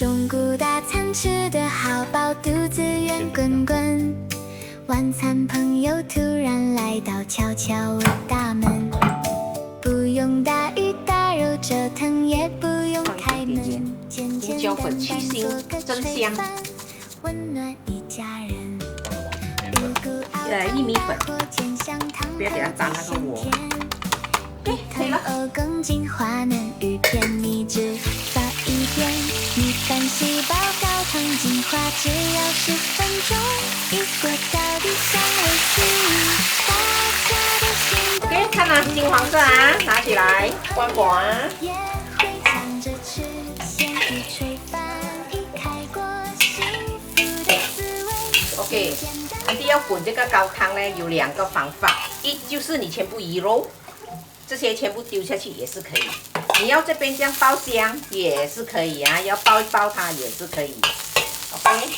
中午大餐吃得好飽，肚子圓滾滾。晚餐朋友突然來到，敲敲我大門。不用大魚大肉折騰，也不用開門，簡簡單單做個炊飯，溫暖一家人。薏米粉，不要給它沾那個鍋。可以了。2公斤花嫩魚片，秘製早一點，米飯細胞高湯精華，只要10分鐘，一鍋到底香味俱溢，大家的心都。OK， 看啊，金黃色啊，拿起來，關火。也會搶着吃鹹魚炊飯，一開鍋幸福的滋味。OK， 安迪要滾這個高湯呢，有2個方法，一就是你全部移肉。這些全部丟下去也是可以，你要這邊這樣爆香也是可以啊，要爆一爆它也是可以。OK，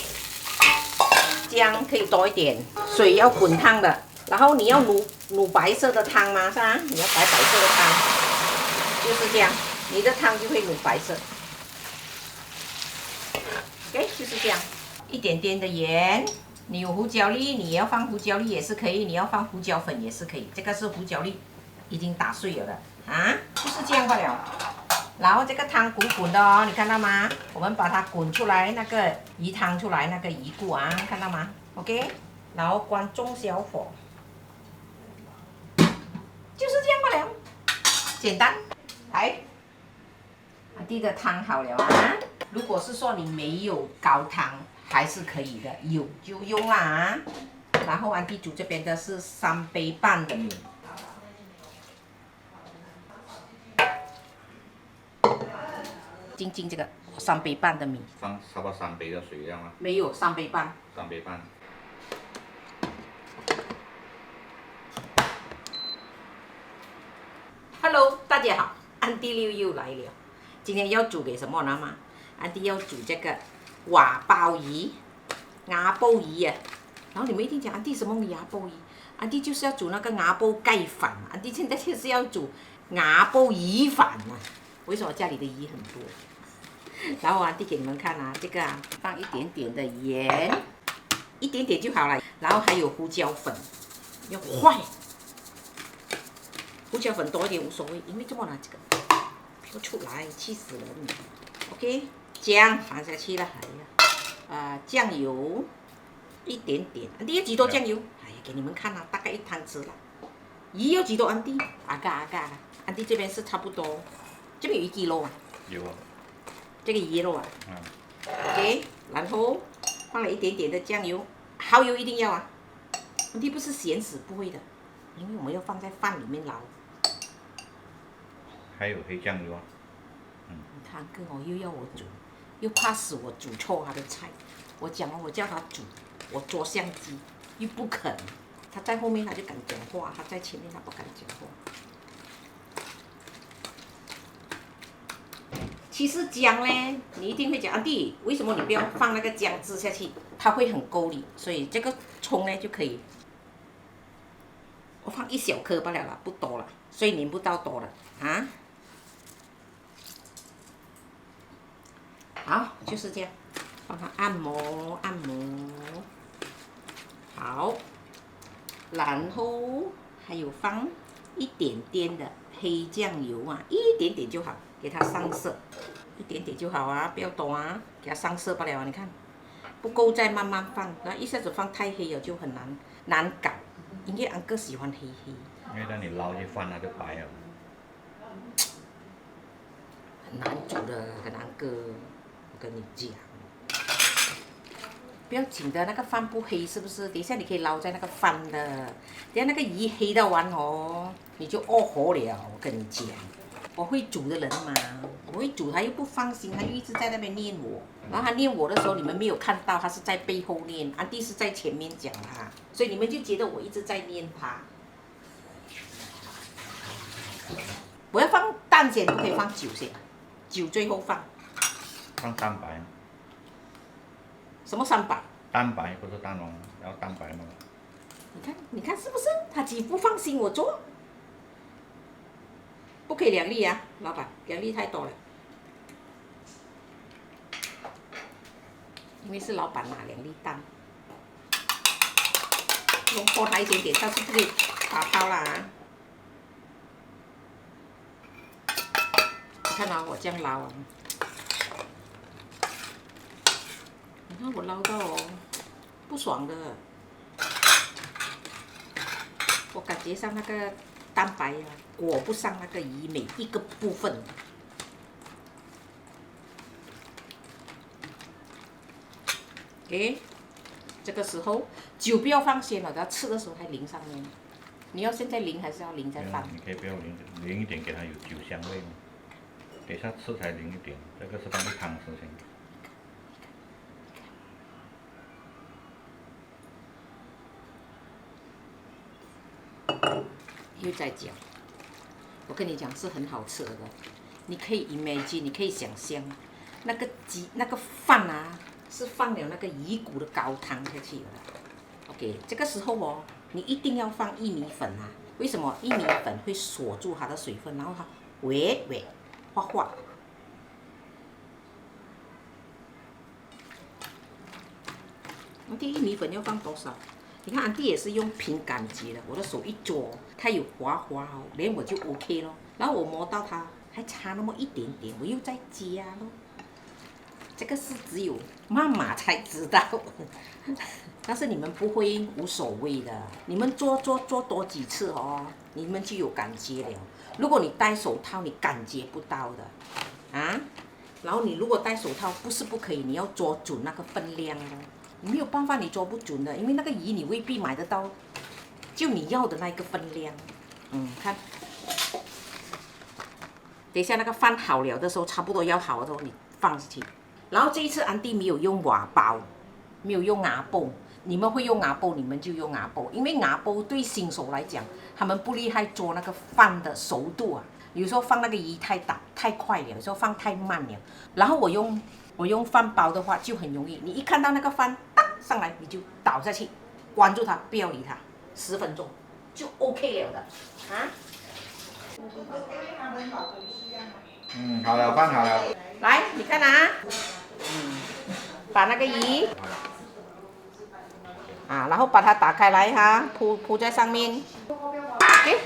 姜可以多一點，水要滾燙的，然後你要滷白色的湯嗎？是吧？你要白色的湯，就是這樣，你的湯就會滷白色。OK， 就是這樣，一點點的鹽，你有胡椒粒，你要放胡椒粒也是可以，你要放胡椒粉也是可以，這個是胡椒粒。已經打碎了的啊，就是這樣罷了。然後這個湯滾滾的哦，你看到嗎？我們把它滾出來，那個魚湯出來，那個魚骨啊，看到嗎 ？OK， 然後關中小火，就是這樣罷了，簡單。來，阿弟的湯好了啊。如果是說你沒有高湯，還是可以的，有就用啦啊。然後阿弟煮這邊的是3杯半的米。晶這個3杯半的米，差不多3杯的水量嗎？沒有，3杯半。3杯半。Hello， 大家好，安迪六又來了。今天要煮給什麼呢嘛？安迪要煮這個瓦鮑魚、瓦鮑魚啊。然後你們一定講安迪什麼瓦鮑魚？安迪就是要煮那個瓦鮑蓋飯。安迪現在就是要煮瓦鮑魚飯啊。為什麼家裡的魚很多？然後啊，遞給你們看啊，這個啊，放一點點的鹽，一點點就好了。然後還有胡椒粉，要壞，胡椒粉多一點無所謂，因為這麼拿這個飄出來，氣死人。OK， 薑放下去了，還要醬油一點點，安迪要幾多醬油？哎呀，給你們看啊，大概1湯匙了。魚要幾多？安迪？阿嘎，安迪這邊是差不多，這邊有1 kg 啊。有啊。這個魚肉啊，OK， 然後放了一點點的醬油，蠔油一定要啊，問題不是鹹死不會的，因為我們要放在飯裡面撈。還有黑醬油啊。你看，跟我又要我煮，又怕死我煮錯他的菜。我講了，我叫他煮，我捉相機，又不肯。他在後面他就敢講話，他在前面他不敢講話。其實薑呢，你一定會講阿弟，為什麼你不要放那個薑汁下去？它會很勾膩，所以這個蔥呢就可以。我放1小顆罷了啦，不多了，所以黏不到多了啊。好，就是這樣，幫它按摩按摩。好，然後還有放一點點的黑醬油啊，一點點就好。給它上色，一點點就好啊，不要多啊，給它上色罷了啊。你看，不夠再慢慢放，然後一下子放太黑了就很難搞，因為安哥喜歡黑黑。因為當你撈起飯它就白了。很難煮的，跟安哥，我跟你講，不要緊的，那個飯不黑是不是？等一下你可以撈在那個飯的，等下那個魚黑到完哦，你就餓火了，我跟你講。我會煮的人嘛，我會煮，他又不放心，他又一直在那邊念我。然後他念我的時候，你們沒有看到，他是在背後念，安迪是在前面講他，所以你們就覺得我一直在念他。我要放蛋先，不可以放酒先，酒最後放。放蛋白。什麼300？蛋白不是蛋黃，要蛋白嘛。你看是不是？他既不放心我做。不可以2粒啊，老闆，2粒太多了。因为是老板拿2粒蛋，弄破它一点点，它是不可以打泡啦啊！你看啊，我这样撈啊，你看我撈到哦，不爽的，我感覺上那個蛋白啊，裹不上那個魚每一個部分。OK， 這個時候酒不要放先了，等下吃的時候才淋上面。你要現在淋還是要淋再放？你可以不要淋，淋一點給它有酒香味嘛。等下吃才淋一點，這個是放在湯匙先。又在講，我跟你講是很好吃的，你可以 imagine， 你可以想象，那個飯啊，是放了那個魚骨的高湯下去了。OK， 這個時候哦，你一定要放薏米粉啊。為什麼？薏米粉會鎖住它的水分，然後它滑滑。安迪薏米粉要放多少？你看安迪也是用憑感覺的，我的手一抓，它有滑滑哦，連我就 OK 咯。然後我摸到它還差那麼一點點，我又再加咯。這個是只有媽媽才知道，但是你們不會無所謂的，你們做多幾次哦，你們就有感覺了。如果你戴手套，你感覺不到的啊。然後你如果戴手套，不是不可以，你要捉準那個分量哦。你沒有辦法，你捉不準的，因為那個魚你未必買得到，就你要的那個分量。看，等一下那個飯好了的時候，差不多要好的時候，你放進去。然後這一次安迪沒有用瓦煲，沒有用瓦煲。你們會用瓦煲，你們就用瓦煲，因為瓦煲對新手來講，他們不厲害做那個飯的熟度啊。有時候放那個魚太快了，有時候放太慢了。然後我用飯煲的話就很容易，你一看到那個飯上來，你就倒下去，關住它，不要理它，10分鐘就 OK 了的啊。好了，飯好了。來，你看啊，把那個魚啊，然後把它打開來哈，鋪在上面，OK，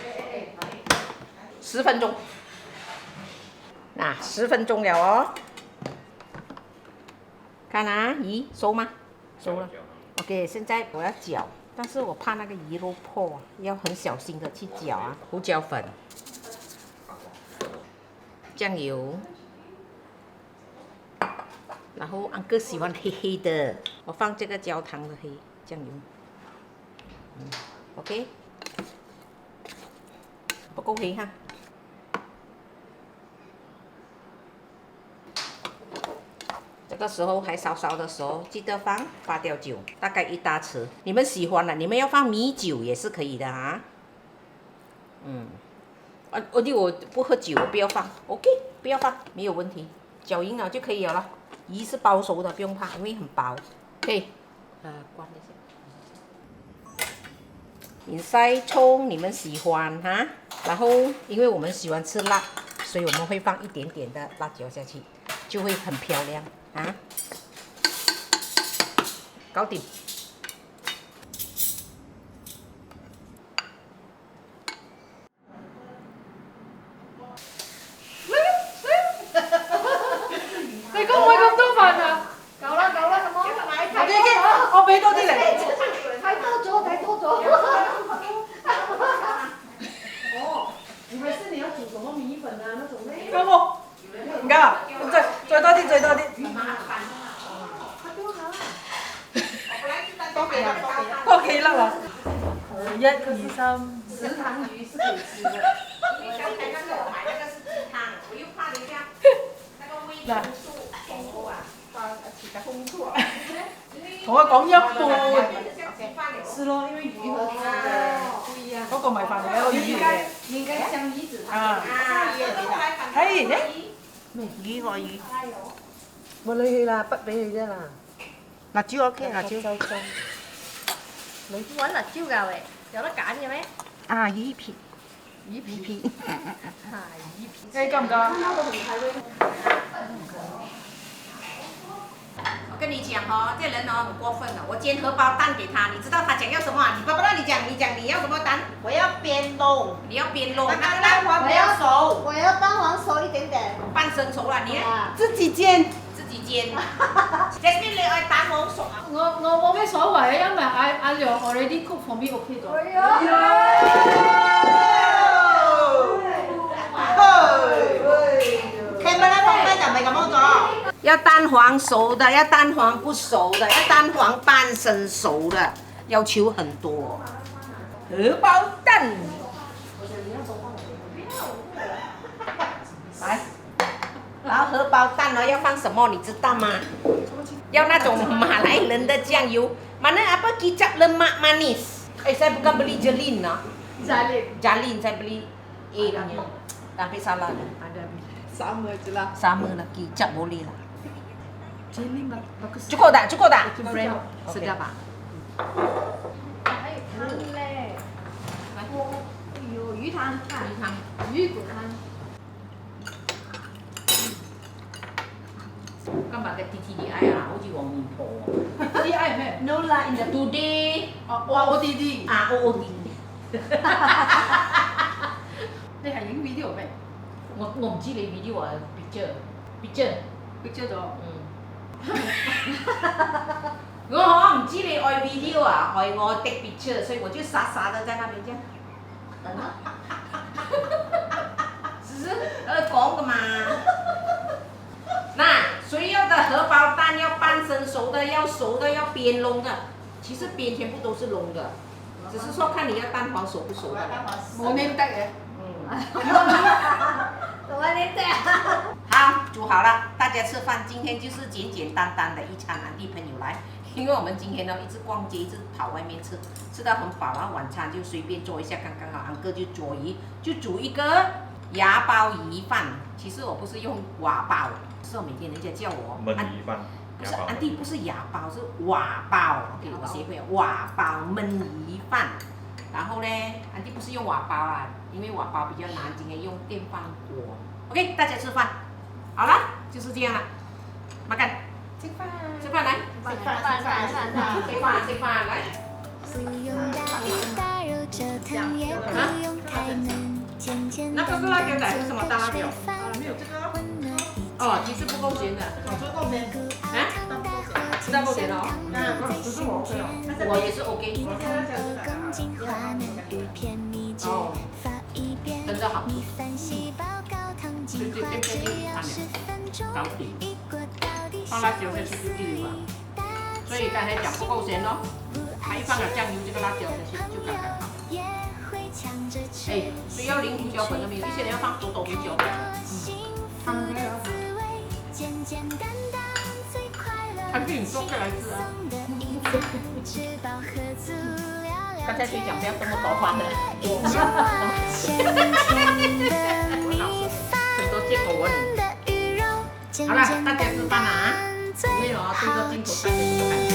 10分鐘，那10分鐘了哦。看啊，魚熟嗎？熟了。OK， 現在我要攪，但是我怕那個魚肉破，要很小心的去攪啊。胡椒粉、醬油，然後安哥喜歡黑黑的，我放這個焦糖的黑醬油。OK， 不夠黑哈。這個時候還燒燒的時候，記得放發酵酒，大概1大匙。你們喜歡的，你們要放米酒也是可以的啊。我不喝酒，我不要放。OK， 不要放，沒有問題，攪勻了就可以了。魚是包熟的，不用怕，因為很薄。OK， 關一下。Inside 蔥你們喜歡哈，然後因為我們喜歡吃辣，所以我們會放一點點的辣椒下去，就會很漂亮啊。搞定。你可唔可以咁多飯啊？夠啦，係冇。我俾多啲嚟。太多咗。哦，你還是你要煮什麼米粉啊那種咧？夠冇？唔夠啊？再多啲。多幾粒啊？1、2、3，食堂魚是可以吃的。因為剛才那個我買那個是雞湯，我又怕等一下那個味道素豐啊，豐富啊。同我講1半。是咯，因為魚和雞不一樣。嗰個唔係飯嚟嘅，個魚嚟嘅。應該像魚子湯。咩魚我魚？冇理佢啦，不俾佢啫啦。辣椒 OK， 辣椒。你揾辣椒㗎喂，有得揀嘅咩？啊，魚皮。係魚皮。你夠唔夠？我跟你講哦，這人哦很過分的。我煎荷包蛋給他，你知道他想要什麼啊？你不知道你講你要什麼蛋？我要邊弄，你要邊弄，那個蛋黃不要熟，我要蛋黃熟一點點。半生熟啦，你自己煎。自己煎。Jasmine 你愛蛋黃熟啊？我冇咩所謂，因為阿亮 already cook for me OK 咗。要蛋黃熟的，要蛋黃不熟的，要蛋黃半生熟的，要求很多。荷包蛋，來，然後荷包蛋呢要放什麼，你知道嗎？要那種馬來人的醬油。Mana apa kicap lemak manis? Saya bukan beli Jalin lah. Jalin saya beli A punya. Tapi salah dah. Ada sama je lah. sama lah, kicap boleh lah. Jelly bagus. Cukup tak? Cukup tak? Friend, Sedap tak? 還有湯嘞，有魚湯，魚骨湯。今日嘅 TTDI 啊，好似黃面婆喎。啲係咩 No 啦，in the today 我啲啲。啊 OOD。你係影 video 咩我唔知你 video 啊 picture ？picture 咗。我唔知你愛 video 啊，愛我 take picture，所以我就傻傻的在那邊這樣。只是講的嘛。那誰要的荷包蛋要半生熟的，要熟的，要邊燶的，其實邊全部都是燶的，只是說看你要蛋黃熟不熟的。冇你得嘅。我你得。好，煮好了，大家吃飯。今天就是簡簡單單的一餐，安迪朋友來，因為我們今天呢一直逛街，一直跑外面吃，吃到很飽，然後晚餐就隨便做一下，剛剛好。安哥就煮一個芽鮑魚飯。其實我不是用瓦包，是我每天人家叫我燜魚飯。不是安迪，不是芽包，是瓦包。OK， 我學會了，瓦包燜魚飯。然後呢，安迪不是用瓦包啊，因為瓦包比較難，今天用電飯鍋。OK， 大家吃飯。好了，就是這樣了。makan。吃飯來。吃飯來。不用大魚大肉折騰，也不用太嫩，簡簡單單的做個水飯。溫暖一哦，其實不夠鹹的。啊？吃到夠鹹了哦。我也是 OK。更進化能與片秘製，發一遍，米飯細胞高湯精華，只要10分鐘，一鍋到底香味四溢。所以剛才講不夠鹹哦，還放了醬油，這個辣椒下去就剛剛好。哎，所以要淋胡椒粉的沒有，有些人要放多胡椒粉。還是你做開來吃啊？剛才誰講不要這麼多飯的？很多借口問。好了，大家吃飯了啊！因為哦，這個鏡頭大家都看。